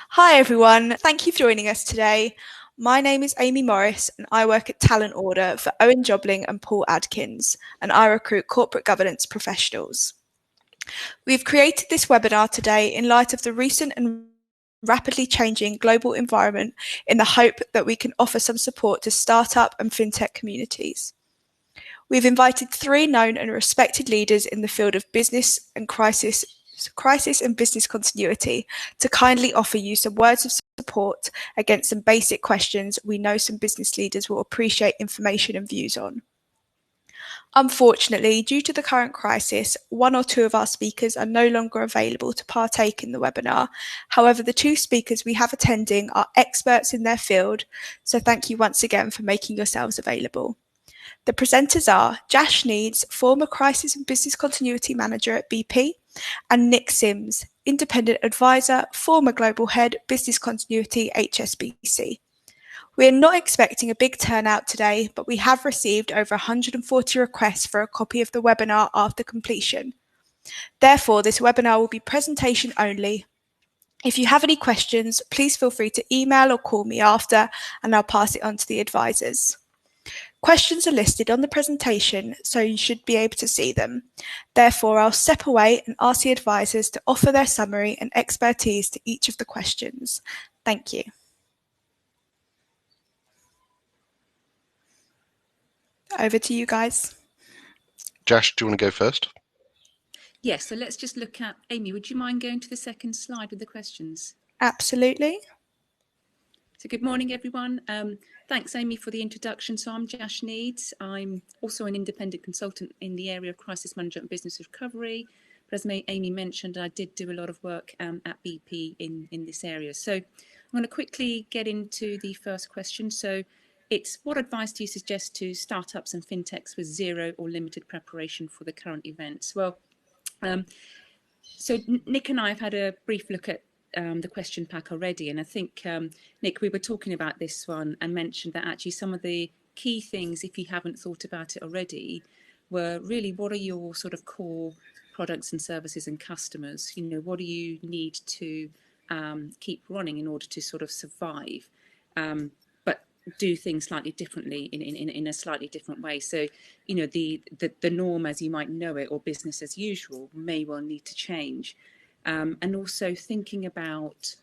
Hi everyone, thank you for joining us today. My name is Amy Morris and I work at talentorder for Owen Jobling and Paul Adkins, and I recruit corporate governance professionals. We've created this webinar today in light of the recent and rapidly changing global environment in the hope that we can offer some support to startup and fintech communities. We've invited 3 known and respected leaders in the field of business and crisis and business continuity to kindly offer you some words of support against some basic questions we know some business leaders will appreciate information and views on. Unfortunately, due to the current crisis, 1 or 2 of our speakers are no longer available to partake in the webinar. However, the 2 speakers we have attending are experts in their field, so thank you once again for making yourselves available. The presenters are Jash Needs, former Crisis and Business Continuity Manager at BP, and Nick Sims, Independent Advisor, former Global Head, Business Continuity, HSBC. We are not expecting a big turnout today, but we have received over 140 requests for a copy of the webinar after completion. Therefore, this webinar will be presentation only. If you have any questions, please feel free to email or call me after, and I'll pass it on to the advisors. Questions are listed on the presentation, so you should be able to see them. Therefore, I'll step away and ask the advisors to offer their summary and expertise to each of the questions. Thank you. Over to you guys. Jash, do you want to go first? Yes, so let's just look at, Amy, would you mind going to the second slide with the questions? Absolutely. So good morning, everyone. Thanks, Amy, for the introduction. So I'm Jash Needs. I'm also an independent consultant in the area of crisis management and business recovery. But as Amy mentioned, I did do a lot of work at BP in this area. So I'm going to quickly get into the first question. So it's, what advice do you suggest to startups and fintechs with zero or limited preparation for the current events? Well, so Nick and I have had a brief look at the question pack already, and I think, Nick, we were talking about this one and mentioned that actually some of the key things, if you haven't thought about it already, were really, what are your sort of core products and services and customers? You know, what do you need to keep running in order to sort of survive, but do things slightly differently in a slightly different way. So, you know, the norm as you might know it, or business as usual, may well need to change. And also thinking about,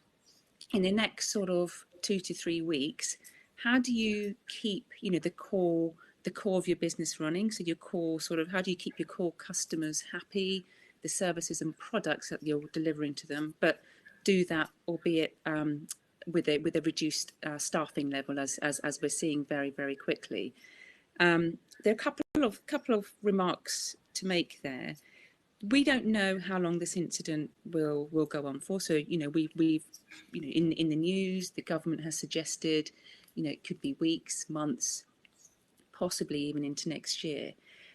in the next sort of 2 to 3 weeks, how do you keep, you know, the core of your business running? So your core sort of, how do you keep your core customers happy, the services and products that you're delivering to them, but do that, albeit with a reduced staffing level, as we're seeing very, very quickly. There are a couple of remarks to make there. We don't know how long this incident will go on for. So, you know, we've you know, in the news, the government has suggested, you know, it could be weeks, months, possibly even into next year.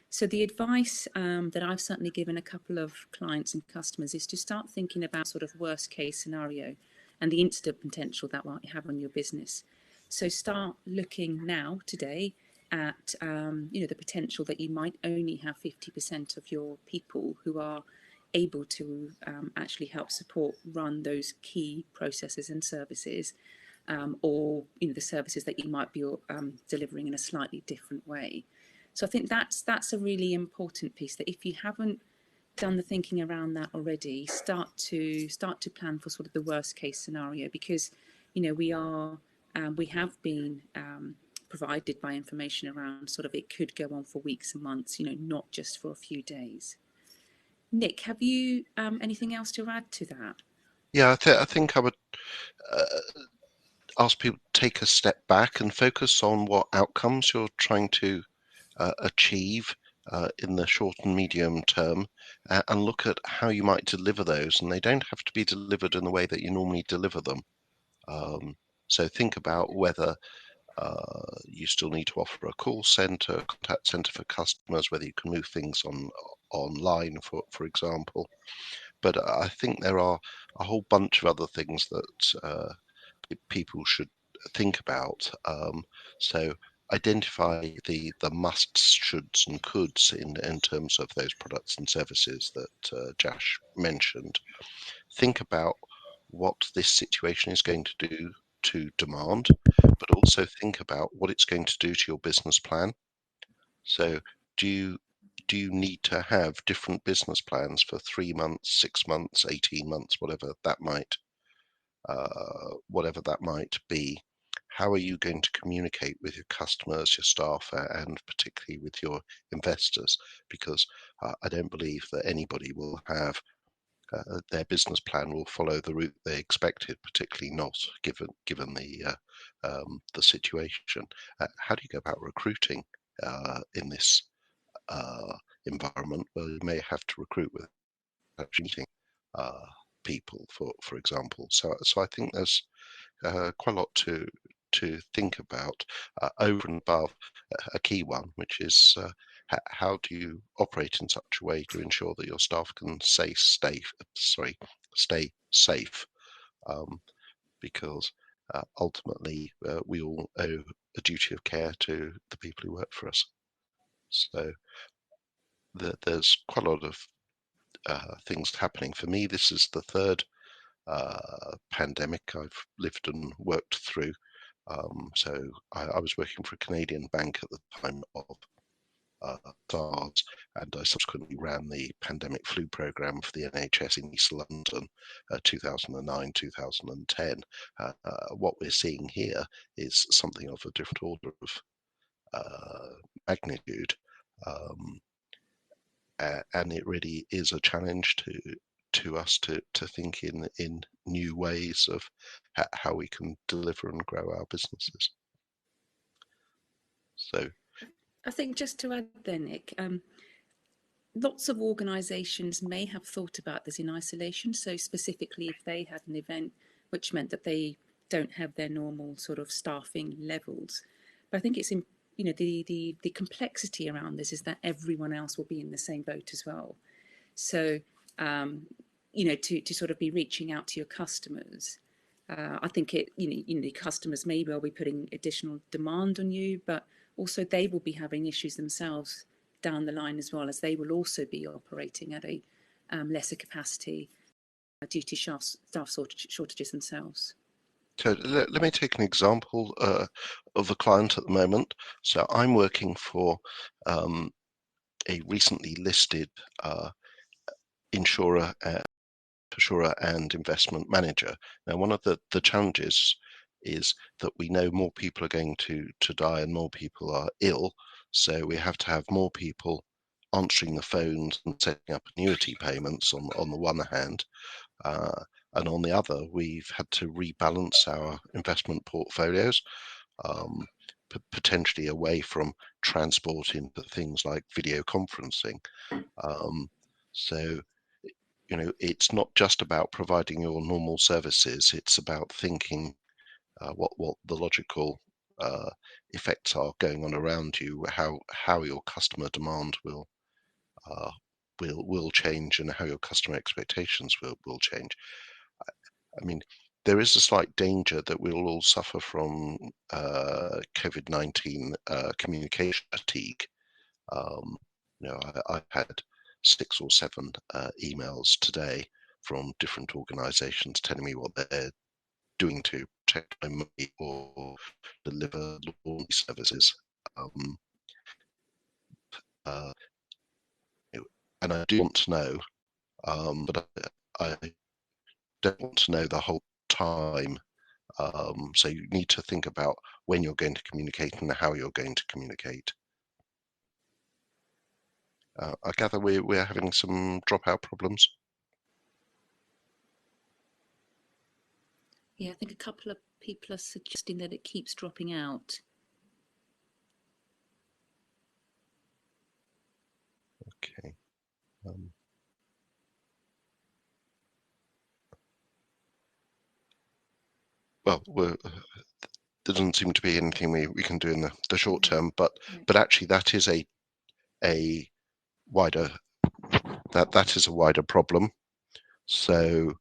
So the advice that I've certainly given a couple of clients and customers is to start thinking about sort of worst case scenario and the incident potential that might have on your business. So start looking now, today, at you know, the potential that you might only have 50% of your people who are able to actually help support run those key processes and services, or, you know, the services that you might be delivering in a slightly different way. So I think that's a really important piece, that if you haven't done the thinking around that already, start to plan for sort of the worst case scenario, because, you know, we have been provided by information around sort of it could go on for weeks and months, you know, not just for a few days. Nick, have you anything else to add to that? Yeah, I think I would ask people to take a step back and focus on what outcomes you're trying to achieve in the short and medium term, and look at how you might deliver those. And they don't have to be delivered in the way that you normally deliver them. So think about whether you still need to offer a call center, contact center for customers, whether you can move things online, for example. But I think there are a whole bunch of other things that people should think about. So identify the musts, shoulds and coulds in terms of those products and services that Jash mentioned. think about what this situation is going to do to demand, but also think about what it's going to do to your business plan. So do you need to have different business plans for 3 months, 6 months, 18 months, whatever that might be? How are you going to communicate with your customers, your staff, and particularly with your investors? Because I don't believe that anybody will have their business plan will follow the route they expected, particularly not given the situation. How do you go about recruiting in this environment where you may have to recruit with actually meeting people, for example? So I think there's quite a lot to think about over and above a key one, which is how do you operate in such a way to ensure that your staff can stay safe, because ultimately we all owe a duty of care to the people who work for us. So there's quite a lot of things happening. For me, this is the third pandemic I've lived and worked through. So I was working for a Canadian bank at the time of SARS, and I subsequently ran the pandemic flu program for the NHS in East London, 2009, 2010. What we're seeing here is something of a different order of magnitude, and it really is a challenge to us to think in new ways of how we can deliver and grow our businesses. So I think just to add there, Nick, lots of organisations may have thought about this in isolation. So specifically, if they had an event which meant that they don't have their normal sort of staffing levels, but I think it's the complexity around this is that everyone else will be in the same boat as well. So to sort of be reaching out to your customers. I think the customers may well be putting additional demand on you, but also they will be having issues themselves down the line as well, as they will also be operating at a lesser capacity due to staff shortages themselves. So let me take an example of a client at the moment. So I'm working for a recently listed insurer and investment manager. Now, one of the challenges is that we know more people are going to die and more people are ill. So we have to have more people answering the phones and setting up annuity payments on the one hand. And on the other, we've had to rebalance our investment portfolios, potentially away from transport into things like video conferencing. So it's not just about providing your normal services. It's about thinking what the logical effects are going on around you, how your customer demand will change, and how your customer expectations will change. I mean, there is a slight danger that we'll all suffer from COVID-19 communication fatigue. I've had 6 or 7 emails today from different organisations telling me what they're doing to protect my money or deliver laundry services. And I do want to know, but I don't want to know the whole time. So you need to think about when you're going to communicate and how you're going to communicate. I gather we're having some dropout problems. Yeah, I think a couple of people are suggesting that it keeps dropping out. Okay. Well, there doesn't seem to be anything we can do in the short term, but actually that is a wider problem. So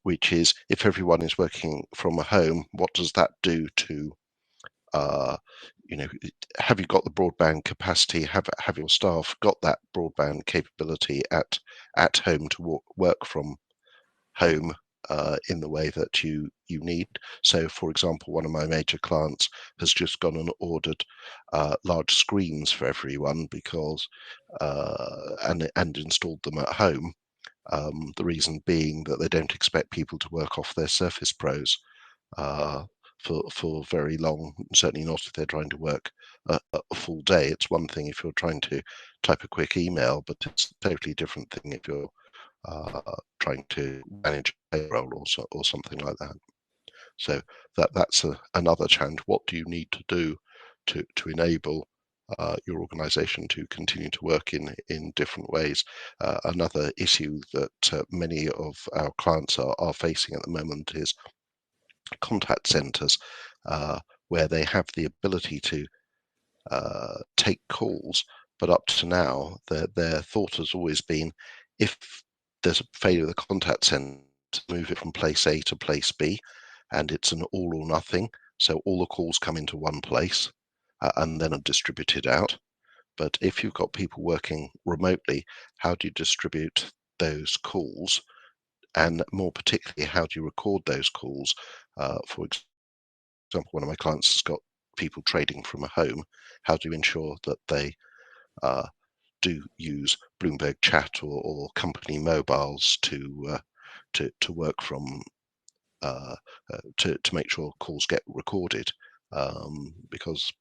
which is, if everyone is working from home, what does that do to have you got the broadband capacity? Have your staff got that broadband capability at home to work from home in the way that you need. So, for example, one of my major clients has just gone and ordered large screens for everyone because and installed them at home. The reason being that they don't expect people to work off their Surface Pros for very long, certainly not if they're trying to work a full day. It's one thing if you're trying to type a quick email, but it's a totally different thing if you're trying to manage payroll or something like that. So that's another challenge. What do you need to do to enable your organization to continue to work in different ways? Another issue that many of our clients are facing at the moment is contact centers, where they have the ability to take calls, but up to now, their thought has always been, if there's a failure of the contact center, move it from place A to place B, and it's an all or nothing. So all the calls come into one place and then are distributed out. But if you've got people working remotely, how do you distribute those calls? And more particularly, how do you record those calls? For example, one of my clients has got people trading from a home. How do you ensure that they do use Bloomberg Chat or company mobiles to work from to make sure calls get recorded? Because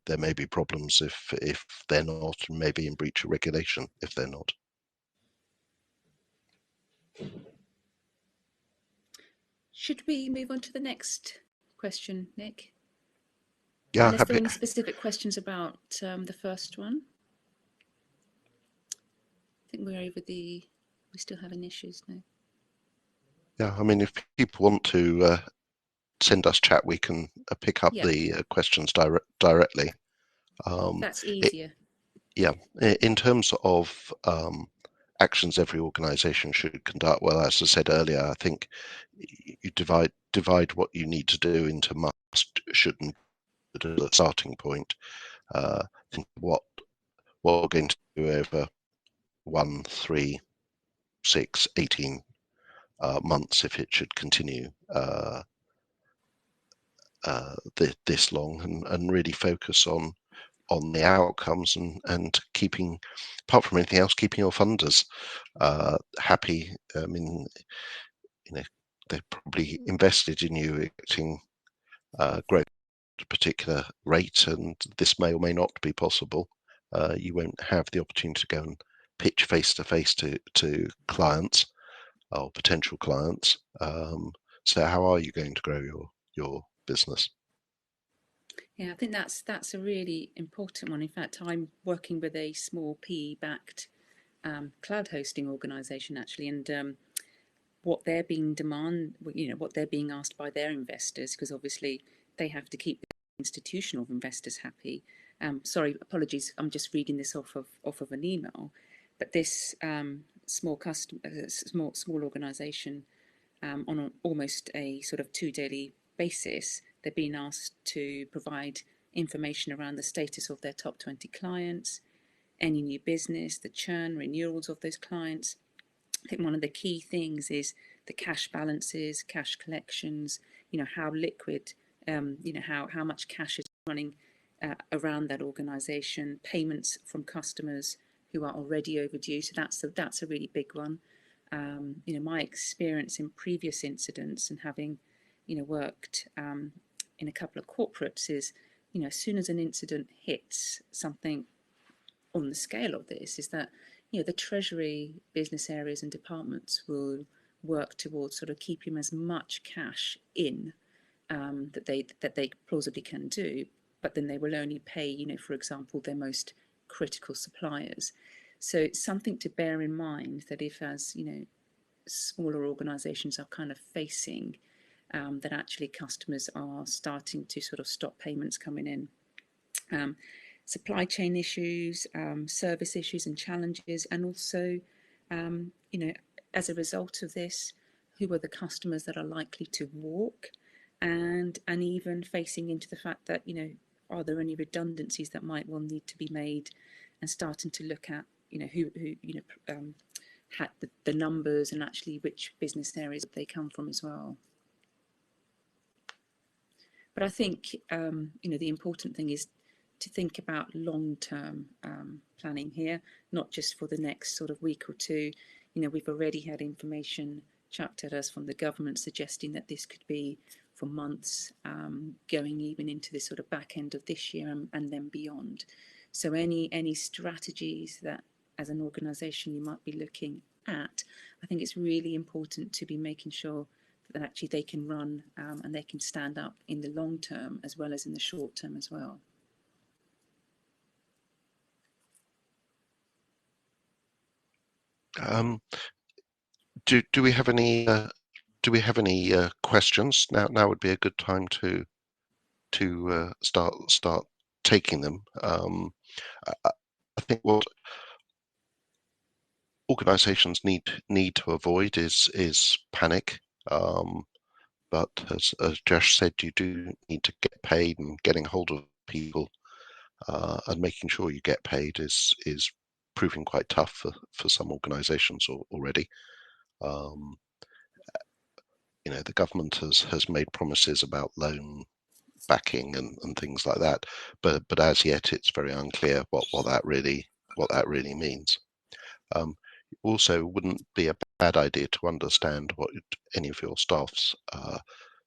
there may be problems if they're not, and maybe in breach of regulation if they're not. Should we move on to the next question, Nick? Yeah, Unless there happy. are any specific questions about the first one. I think we still having issues now. Yeah, I mean, if people want to send us chat, we can pick up the questions directly. That's easier. In terms of actions every organisation should conduct, well, as I said earlier, I think you divide what you need to do into must, should, and at a starting point. Think what we're going to do over 1, 3, 6, 18 months if it should continue this long, and really focus on the outcomes and keeping, apart from anything else, keeping your funders happy. I mean, they've probably invested in you expecting growth at a particular rate, and this may or may not be possible. You won't have the opportunity to go and pitch face to face to clients or potential clients. So how are you going to grow your business? Yeah, I think that's a really important one. In fact, I'm working with a small PE-backed cloud hosting organisation actually, and what they're being what they're being asked by their investors, because obviously they have to keep the institutional investors happy. Sorry, apologies. I'm just reading this off of an email, but this small organisation on almost a sort of 2 daily basis, they're being asked to provide information around the status of their top 20 clients, any new business, the churn, renewals of those clients. I think one of the key things is the cash balances, cash collections, how liquid, how much cash is running around that organisation, payments from customers who are already overdue. So that's a really big one. My experience in previous incidents and having, worked in a couple of corporates is, as soon as an incident hits something on the scale of this, is that, the Treasury business areas and departments will work towards sort of keeping as much cash in that they plausibly can do, but then they will only pay, for example, their most critical suppliers. So it's something to bear in mind that if, as smaller organisations are kind of facing, that actually customers are starting to sort of stop payments coming in. Supply chain issues, service issues and challenges, and also, as a result of this, who are the customers that are likely to walk, and even facing into the fact that, are there any redundancies that might well need to be made, and starting to look at, the numbers and actually which business areas they come from as well. But I think the important thing is to think about long-term planning here, not just for the next sort of week or two. We've already had information chucked at us from the government suggesting that this could be for months, going even into the sort of back end of this year and then beyond. So any strategies that as an organisation you might be looking at, I think it's really important to be making sure that actually they can run and they can stand up in the long term as well as in the short term as well. Do we have any questions? Now would be a good time to start taking them. I think what organisations need to avoid is panic. But as Jash said, you do need to get paid, and getting hold of people and making sure you get paid is proving quite tough for some organisations already. The government has made promises about loan backing and things like that, but as yet it's very unclear what that really means. Also, wouldn't be a bad idea to understand what any of your staff's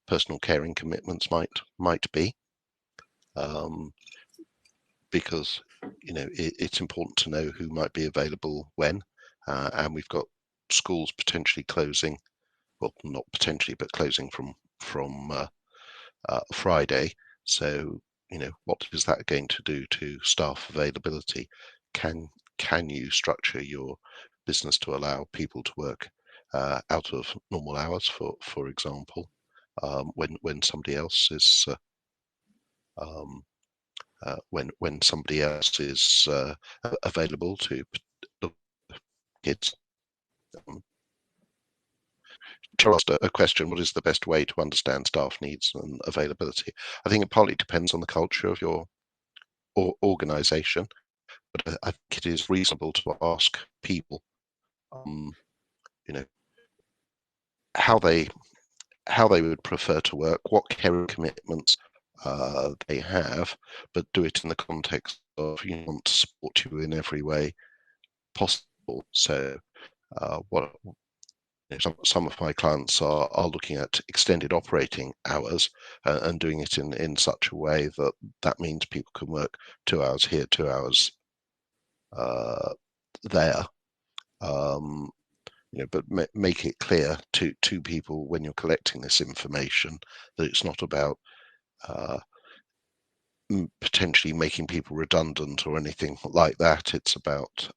personal caring commitments might be, because it's important to know who might be available when, and we've got schools potentially closing, well, not potentially, but closing from Friday. So what is that going to do to staff availability? Can you structure your business to allow people to work out of normal hours, for example, when somebody else is when somebody else is available to look at kids? To ask a question, what is the best way to understand staff needs and availability? I think it partly depends on the culture of your organisation, but I think it is reasonable to ask people, how they would prefer to work, what caring commitments they have, but do it in the context of you want to support you in every way possible. So some of my clients are looking at extended operating hours and doing it in such a way that means people can work 2 hours here, 2 hours there. But make it clear to people when you're collecting this information that it's not about potentially making people redundant or anything like that. It's about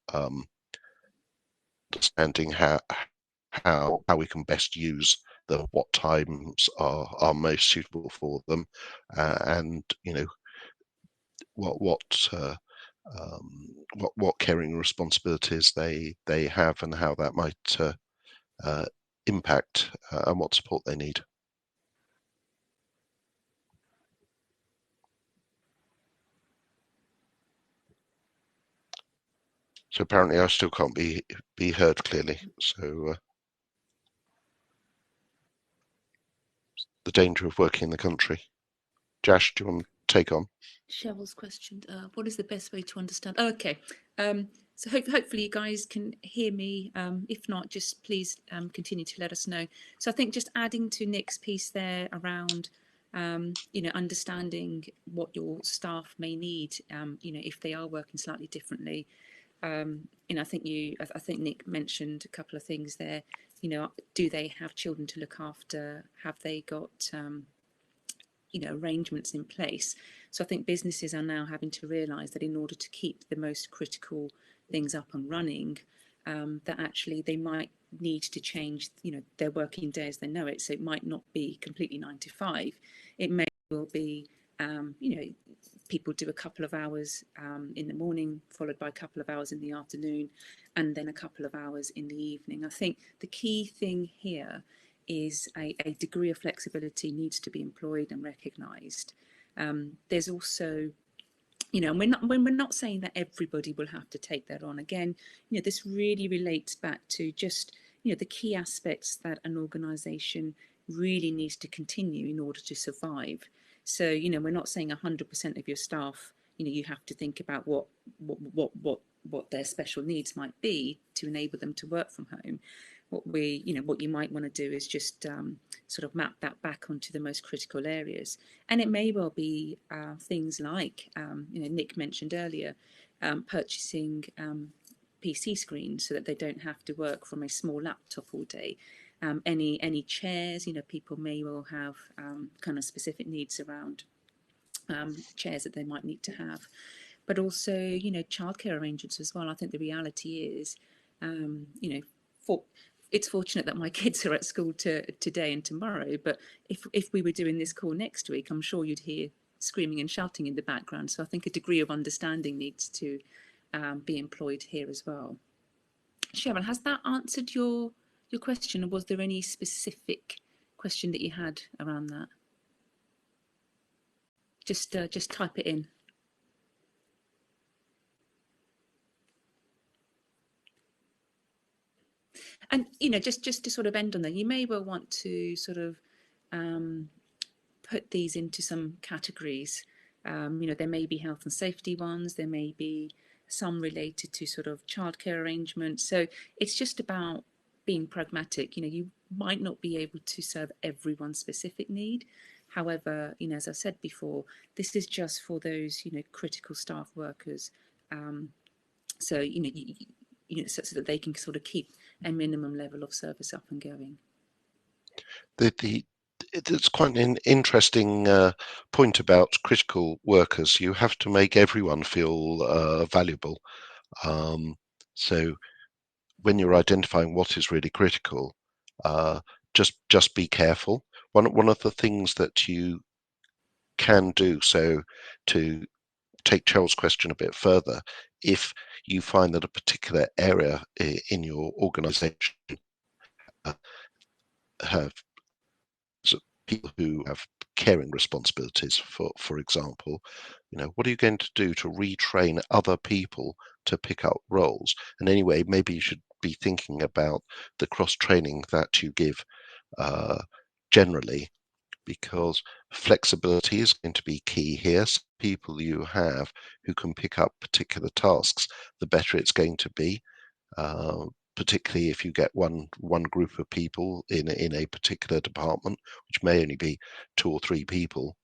understanding how we can best use what times are most suitable for them, and what caring responsibilities they have and how that might impact and what support they need. So apparently I still can't be heard clearly. So the danger of working in the country. Jash, do you want to take on? Cheryl's questioned, what is the best way to understand? Okay, so hopefully you guys can hear me. If not, just please continue to let us know. So I think just adding to Nick's piece there around, understanding what your staff may need, if they are working slightly differently. I think Nick mentioned a couple of things there. Do they have children to look after? Have they got arrangements in place? So I think businesses are now having to realise that in order to keep the most critical things up and running, that actually they might need to change their working day as they know it. So it might not be completely 9 to 5. It may well be people do a couple of hours in the morning, followed by a couple of hours in the afternoon, and then a couple of hours in the evening. I think the key thing here is a degree of flexibility needs to be employed and recognised. There's also you know, and we're not saying that everybody will have to take that on. Again, you know, this really relates back to just, you know, the key aspects that an organisation really needs to continue in order to survive. So, you know, we're not saying 100% of your staff, you know, you have to think about what their special needs might be to enable them to work from home. What you might want to do is just sort of map that back onto the most critical areas, and it may well be things like, you know, Nick mentioned earlier, purchasing PC screens so that they don't have to work from a small laptop all day. Any chairs, you know, people may well have kind of specific needs around chairs that they might need to have, but also, you know, childcare arrangements as well. I think the reality is, you know, it's fortunate that my kids are at school today and tomorrow, but if we were doing this call next week, I'm sure you'd hear screaming and shouting in the background. So I think a degree of understanding needs to be employed here as well. Sharon, has that answered your question, or was there any specific question that you had around that? Just type it in. And, you know, just to sort of end on that, you may well want to sort of put these into some categories. You know, there may be health and safety ones, there may be some related to sort of childcare arrangements. So it's just about being pragmatic. You know, you might not be able to serve everyone's specific need. However, you know, as I said before, this is just for those, you know, critical staff workers. So, you know, so that they can sort of keep a minimum level of service up and going. It's quite an interesting point about critical workers. You have to make everyone feel valuable. So when you're identifying what is really critical, just be careful. One of the things that you can do, so to take Cheryl's question a bit further, if you find that a particular area in your organization have people who have caring responsibilities, for example, you know, what are you going to do to retrain other people to pick up roles? And anyway, maybe you should be thinking about the cross training that you give generally, because flexibility is going to be key here. So people you have who can pick up particular tasks, the better it's going to be. Particularly if you get one group of people in a particular department, which may only be 2 or 3 people,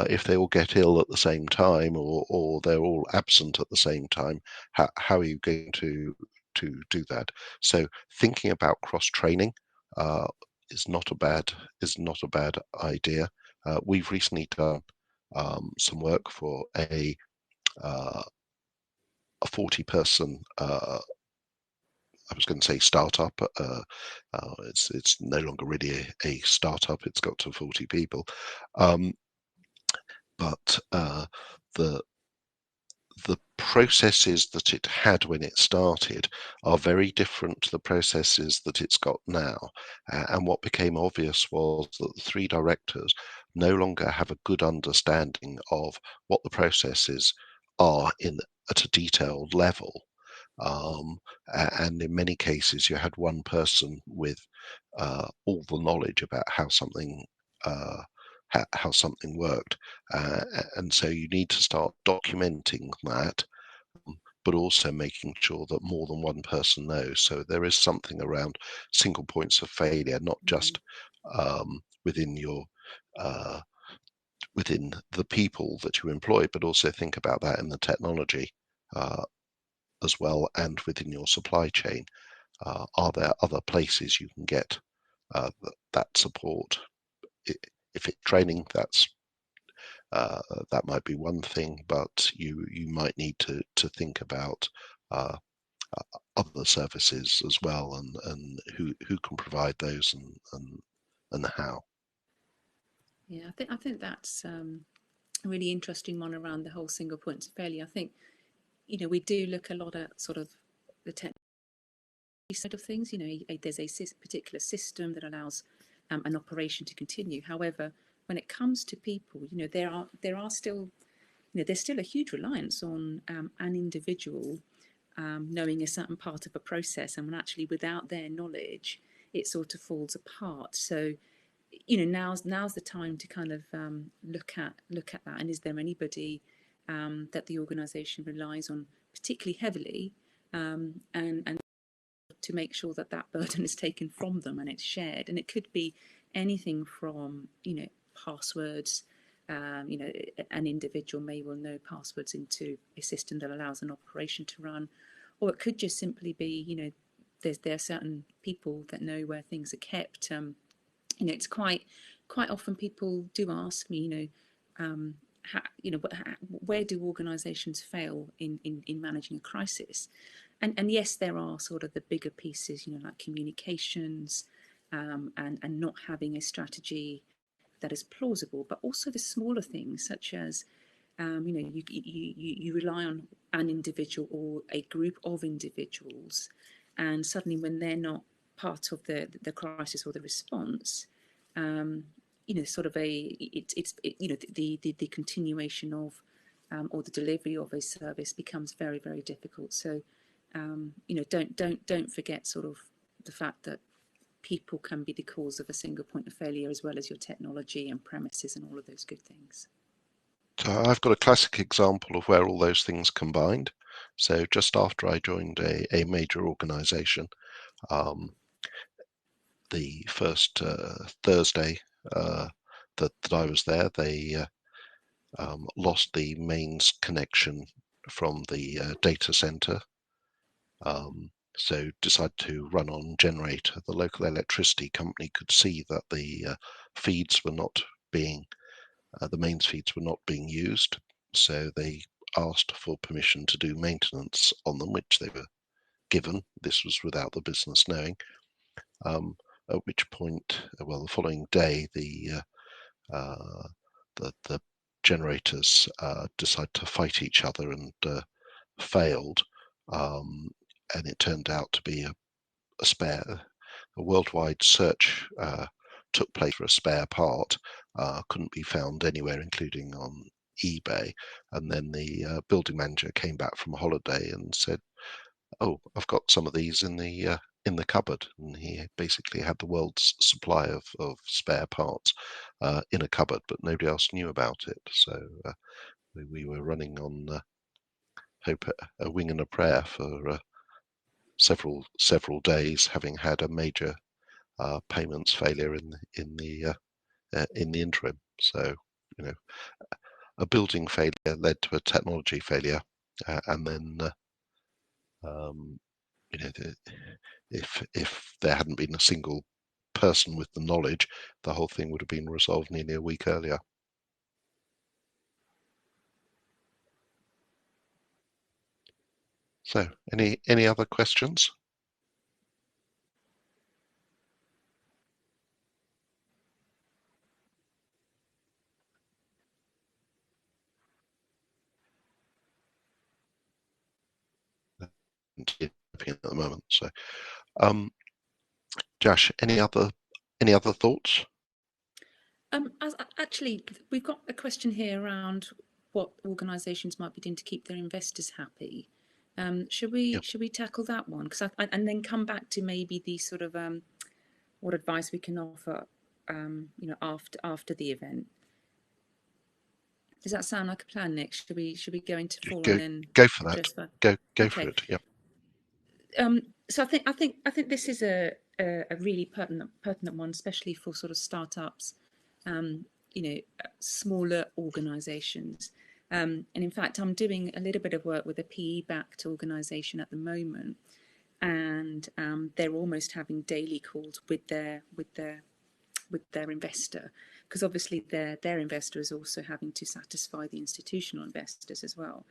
if they all get ill at the same time, or they're all absent at the same time, how are you going to do that? So thinking about cross training is not a bad idea. We've recently done some work for a 40-person. I was going to say startup. It's no longer really a startup. It's got to 40 people, but the processes that it had when it started are very different to the processes that it's got now. And what became obvious was that the 3 directors no longer have a good understanding of what the processes are at a detailed level. And in many cases, you had one person with all the knowledge about how something worked, and so you need to start documenting that, but also making sure that more than one person knows. So there is something around single points of failure, not just within your within the people that you employ, but also think about that in the technology as well, and within your supply chain. Are there other places you can get that support? If it's training, that might be one thing, but you might need to think about other services as well, and who can provide those, and how. Yeah, I think that's a really interesting one around the whole single points of failure. I think, you know, we do look a lot at sort of the technology side of things. You know, there's a particular system that allows an operation to continue. However, when it comes to people, you know, there are still there's still a huge reliance on an individual knowing a certain part of a process, and when actually without their knowledge, it sort of falls apart. So, now's the time to kind of look at that, and is there anybody that the organisation relies on particularly heavily, and to make sure that that burden is taken from them and it's shared. And it could be anything from passwords. An individual may well know passwords into a system that allows an operation to run, or it could just simply be there are certain people that know where things are kept. It's quite often people do ask me, where do organisations fail in managing a crisis? And yes, there are sort of the bigger pieces, like communications, and not having a strategy that is plausible, but also the smaller things such as you rely on an individual or a group of individuals, and suddenly when they're not part of the crisis or the response, sort of the continuation of or the delivery of a service becomes very, very difficult. So don't forget sort of the fact that people can be the cause of a single point of failure, as well as your technology and premises and all of those good things. So I've got a classic example of where all those things combined. So just after I joined a major organization, the first Thursday that I was there, they lost the mains connection from the data center. So decided to run on generator. The local electricity company could see that the feeds were not being, the mains feeds were not being used. So they asked for permission to do maintenance on them, which they were given. This was without the business knowing. At which point, well, the following day, the generators decided to fight each other and failed. And it turned out to be a spare. A worldwide search took place for a spare part. Couldn't be found anywhere, including on eBay. And then the building manager came back from holiday and said, "Oh, I've got some of these in the cupboard." And he basically had the world's supply of spare parts in a cupboard, but nobody else knew about it. So we were running on hope, a wing and a prayer for several days, having had a major payments failure in the interim. So a building failure led to a technology failure, and then if there hadn't been a single person with the knowledge, the whole thing would have been resolved nearly a week earlier. So, any other questions? At the moment. So, Jash, any other thoughts? Actually, we've got a question here around what organisations might be doing to keep their investors happy. Should we tackle that one? Because and then come back to maybe the sort of what advice we can offer, after the event. Does that sound like a plan, Nick? Should we go into four and then go for that? Go okay. For it. Yep. So I think this is a really pertinent one, especially for sort of startups, smaller organisations. And in fact, I'm doing a little bit of work with a PE-backed organisation at the moment, and they're almost having daily calls with their investor, because obviously their investor is also having to satisfy the institutional investors as well.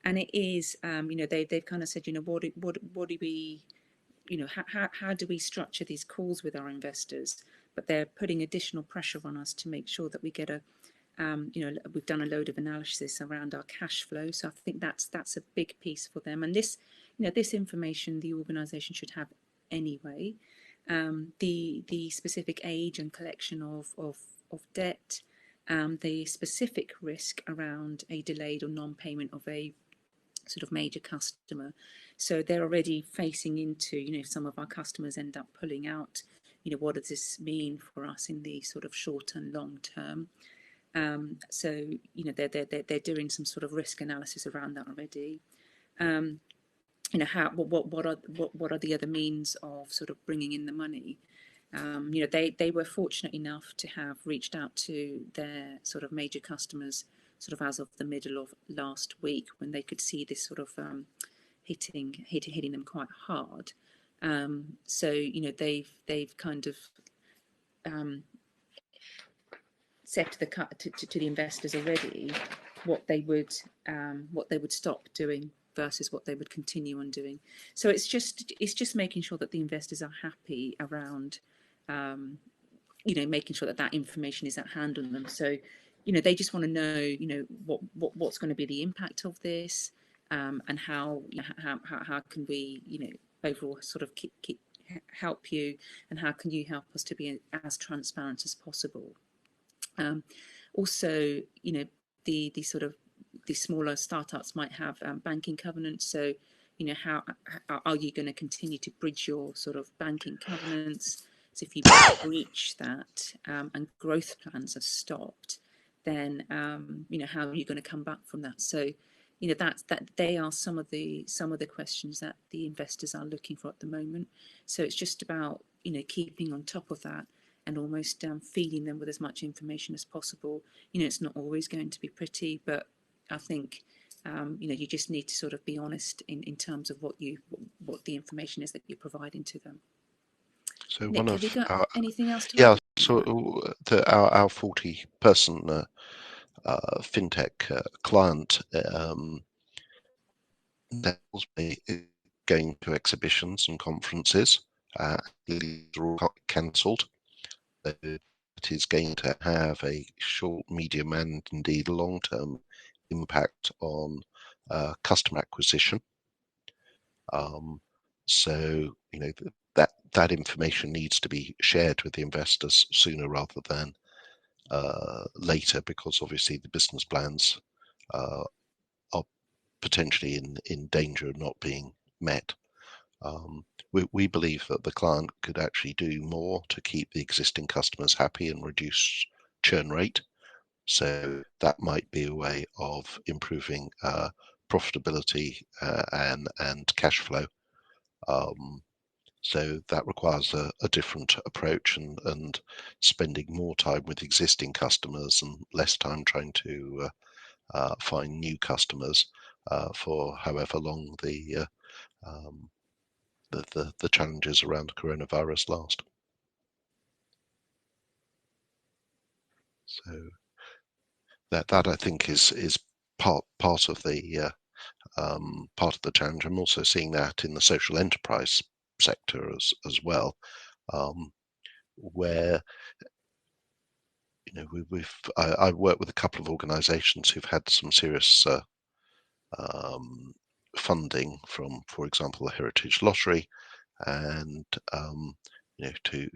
And it is, they've kind of said, what do we, how do we structure these calls with our investors? But they're putting additional pressure on us to make sure that we get we've done a load of analysis around our cash flow. So I think that's a big piece for them. And this information the organisation should have anyway. The specific age and collection of debt, the specific risk around a delayed or non-payment of a sort of major customer. So they're already facing into, if some of our customers end up pulling out, what does this mean for us in the sort of short and long term? So they're doing some sort of risk analysis around that already. How what are the other means of sort of bringing in the money? They were fortunate enough to have reached out to their sort of major customers sort of as of the middle of last week, when they could see this sort of hitting them quite hard. So they've kind of said to the investors already what they would stop doing versus what they would continue on doing. So it's just making sure that the investors are happy around making sure that information is at hand on them. So they just want to know what's going to be the impact of this, and how can we overall sort of keep help you, and how can you help us to be as transparent as possible. Also, the sort of the smaller startups might have banking covenants. So, how are you going to continue to bridge your sort of banking covenants? So if you breach that and growth plans are stopped, then how are you going to come back from that? So, that they are some of the questions that the investors are looking for at the moment. So it's just about keeping on top of that, and almost feeding them with as much information as possible. It's not always going to be pretty, but I think you just need to sort of be honest in terms of what the information is that you're providing to them. So Nick, have you got anything else to add? add? So our 40-person FinTech client going to exhibitions and conferences. These are all cancelled. It is going to have a short, medium, and indeed long-term impact on customer acquisition. So that information needs to be shared with the investors sooner rather than later, because obviously the business plans are potentially in danger of not being met. We believe that the client could actually do more to keep the existing customers happy and reduce churn rate. So that might be a way of improving profitability and cash flow. So that requires a different approach, and spending more time with existing customers and less time trying to find new customers for however long the challenges around coronavirus last. So that I think is part of the challenge. I'm also seeing that in the social enterprise sector as well, where I've worked with a couple of organisations who've had some serious funding from, for example, the Heritage Lottery, and to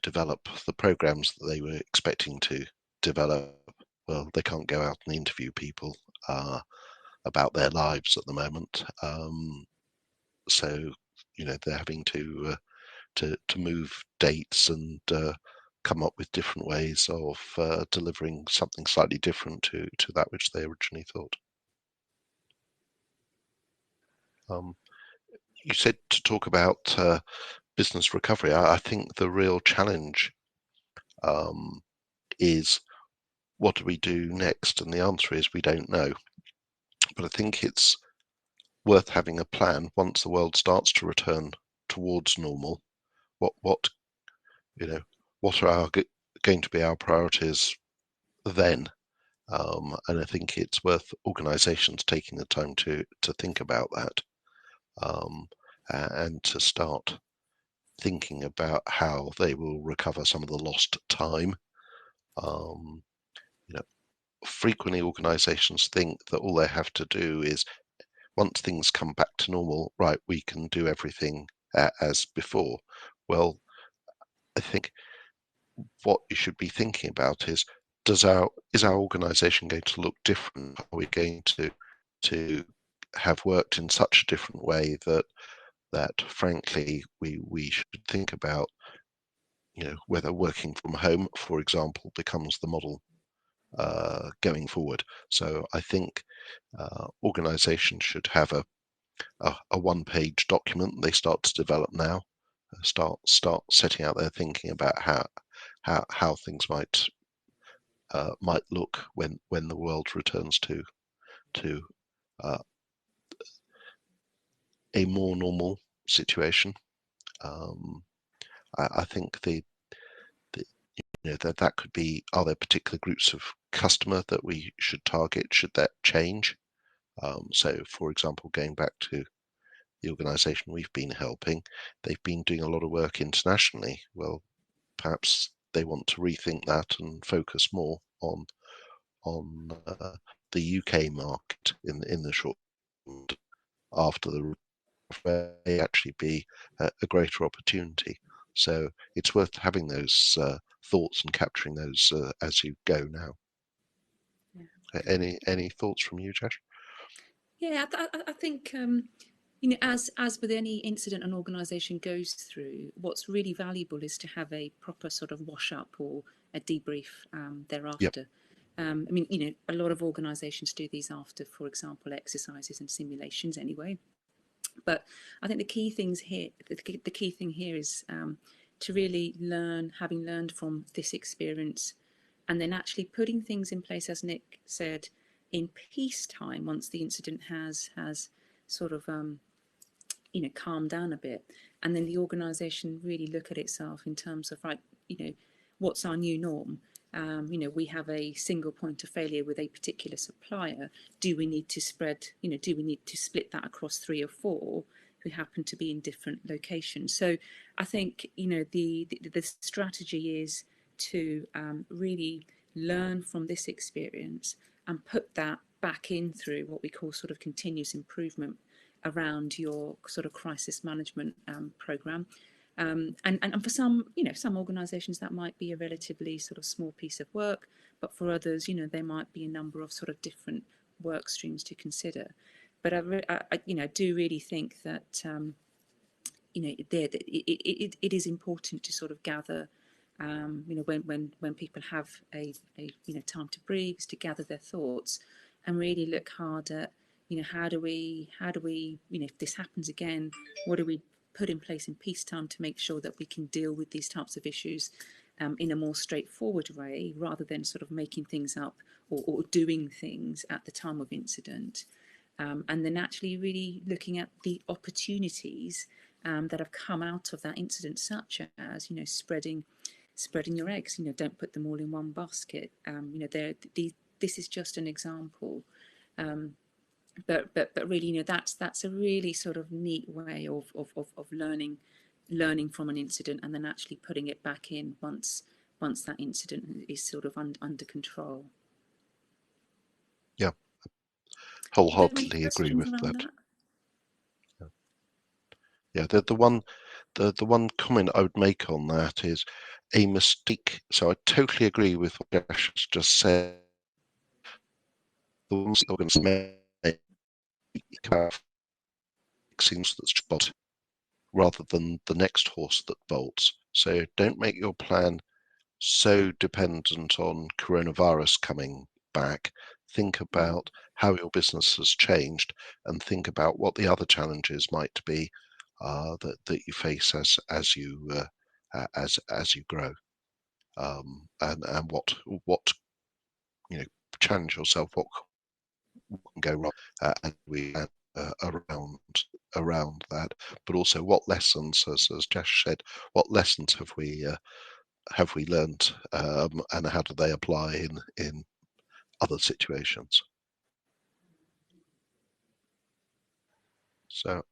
develop the programs that they were expecting to develop. Well, they can't go out and interview people about their lives at the moment, so they're having to move dates and come up with different ways of delivering something slightly different to that which they originally thought. You said to talk about business recovery. I think the real challenge is, what do we do next? And the answer is we don't know. But I think it's worth having a plan once the world starts to return towards normal. What are going to be our priorities then? And I think it's worth organisations taking the time to think about that, and to start thinking about how they will recover some of the lost time. Frequently organisations think that all they have to do is, once things come back to normal, right, we can do everything as before. Well, I think what you should be thinking about is our organisation going to look different? Are we going to have worked in such a different way that frankly we should think about, whether working from home, for example, becomes the model going forward. So I think organisations should have a one-page document they start to develop now, start setting out their thinking about how things might look when the world returns to uh, a more normal situation. I think that could be, are there particular groups of customer that we should target? Should that change? So, for example, going back to the organisation we've been helping, they've been doing a lot of work internationally. Well, perhaps they want to rethink that and focus more on the UK market in the short term. After the may actually be a greater opportunity. So it's worth having those thoughts and capturing those as you go now. Yeah. Any thoughts from you, Jash? Yeah, I think as with any incident an organisation goes through, what's really valuable is to have a proper sort of wash up or a debrief Yep. thereafter. I mean, a lot of organisations do these after, for example, exercises and simulations anyway. But I think the key thing here is to really learn, having learned from this experience, and then actually putting things in place, as Nick said, in peacetime, once the incident has sort of calmed down a bit, and then the organisation really look at itself in terms of, right, what's our new norm? We have a single point of failure with a particular supplier. Do we need to split that across 3 or 4 who happen to be in different locations? So I think the strategy is to really learn from this experience and put that back in through what we call sort of continuous improvement around your sort of crisis management program. And for some organisations that might be a relatively sort of small piece of work, but for others, there might be a number of sort of different work streams to consider. But I do really think that it is important to sort of gather, when people have a time to breathe, is to gather their thoughts and really look hard at how do we if this happens again, what do we put in place in peacetime to make sure that we can deal with these types of issues in a more straightforward way, rather than sort of making things up or doing things at the time of incident. And then actually really looking at the opportunities that have come out of that incident, such as spreading your eggs. Don't put them all in one basket. This is just an example, but really, that's a really sort of neat way of learning from an incident, and then actually putting it back in once that incident is sort of under control. Yeah, wholeheartedly agree with that. that? Yeah, the one comment I would make on that is a mistake. So I totally agree with what Jash has just said. The ones that are going to make seems that's bolted rather than the next horse that bolts. So don't make your plan so dependent on coronavirus coming back. Think about how your business has changed, and think about what the other challenges might be that you face as you grow, and what challenge yourself, what can go wrong, and we around that, but also what lessons, as Jash said, what lessons have we learned, and how do they apply in other situations? So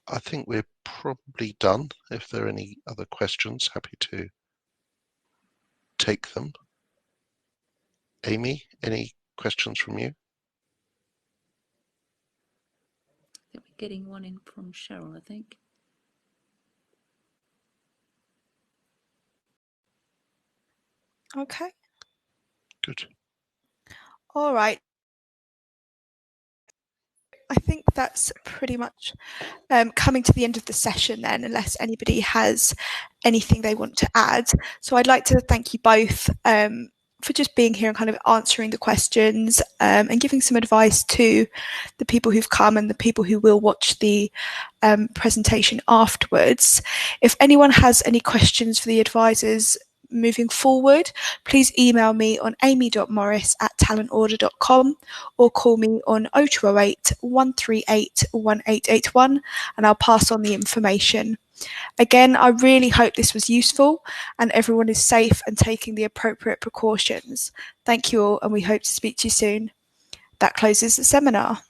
I think we're probably done. If there are any other questions, happy to take them. Amy, any questions from you? I think we're getting one in from Cheryl, I think. Okay. Good. All right. I think that's pretty much coming to the end of the session then, unless anybody has anything they want to add. So I'd like to thank you both for just being here and kind of answering the questions and giving some advice to the people who've come and the people who will watch the presentation afterwards. If anyone has any questions for the advisors moving forward, please email me on amy.morris@talentorder.com or call me on 0208 138 1881 and I'll pass on the information. Again, I really hope this was useful and everyone is safe and taking the appropriate precautions. Thank you all and we hope to speak to you soon. That closes the seminar.